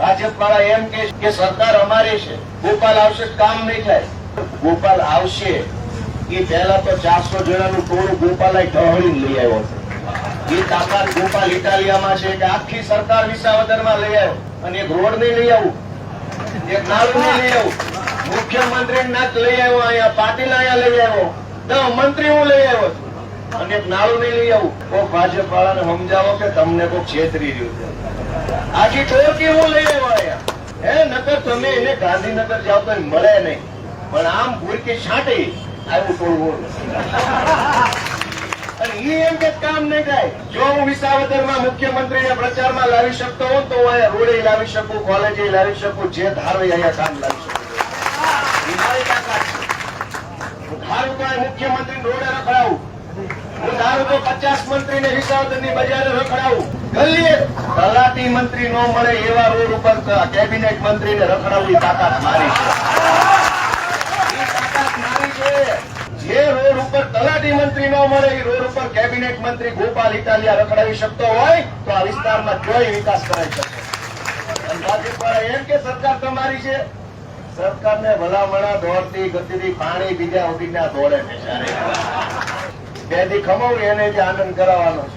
ભાજપ વાળા એમ કે સરકાર અમારી છે, ગોપાલ આવશે કામ નહીં થાય. ગોપાલ આવશે એ પહેલા તો 400 જણાનું ટોળું ગોપાલ ઢહળી લઈ આવ્યો છે. એ તાકાત ગોપાલ ઇટાલિયામાં છે કે આખી સરકાર વિસાવદરમાં લઈ આવ્યો, અને એક રોડ નહીં લઈ આવું, એક નાળું નહીં લઈ આવું, મુખ્યમંત્રી નાક લઈ આવ્યો, અહીંયા પાટીલ અહીંયા લઈ આવ્યો, 10 મંત્રી હું લઈ આવ્યો છું, અને એક નાળું નહીં લઈ આવું. કોઈ ભાજપ વાળાને સમજાવો કે તમને કોઈ છેતરી રહ્યું છે. આખી ટોળકી હું લઈ આવ્યો અહીંયા. નકર તમે એને ગાંધીનગર જાવ તો મળે નહીં, પણ આમ ભૂરકી છાંટી આવ્યું ટોળું. અને એ એમ કે કામ નહીં થાય. જો હું વિસાવદરમાં મુખ્યમંત્રીને પ્રચારમાં લાવી શકતો હોઉં તો હું અહીંયા રોડે લાવી શકું, કોલેજે લાવી શકું, જે ધારો અહીંયા કામ લાવી શકું. એ મારી તાકાત છે. હું ધારું તો મુખ્યમંત્રી રોડે રખડાવું, હું ધારું તો 50 મંત્રીને વિસાવદરની બજારે રખડાવું. ગલીએ તલાટી મંત્રી ન મળે એવા રોડ ઉપર કેબિનેટ મંત્રીને રખડાવવી તાકાત મારી છે. જે રોડ ઉપર તલાટી મંત્રી ન મળે એ રોડ ઉપર કેબિનેટ મંત્રી ગોપાલ ઇટાલિયા રખડાવી શકતો હોય તો આ વિસ્તારમાં જોઈ વિકાસ કરાવી શકે. ભાજપ વાળા એમ કે સરકાર તમારી છે, સરકારને ભલામણા દોડતી ગતિથી પાણી બીજા ઉડીના દોડે છે. બે દી ખમાવું એને જે આનંદ કરાવવાનો છે.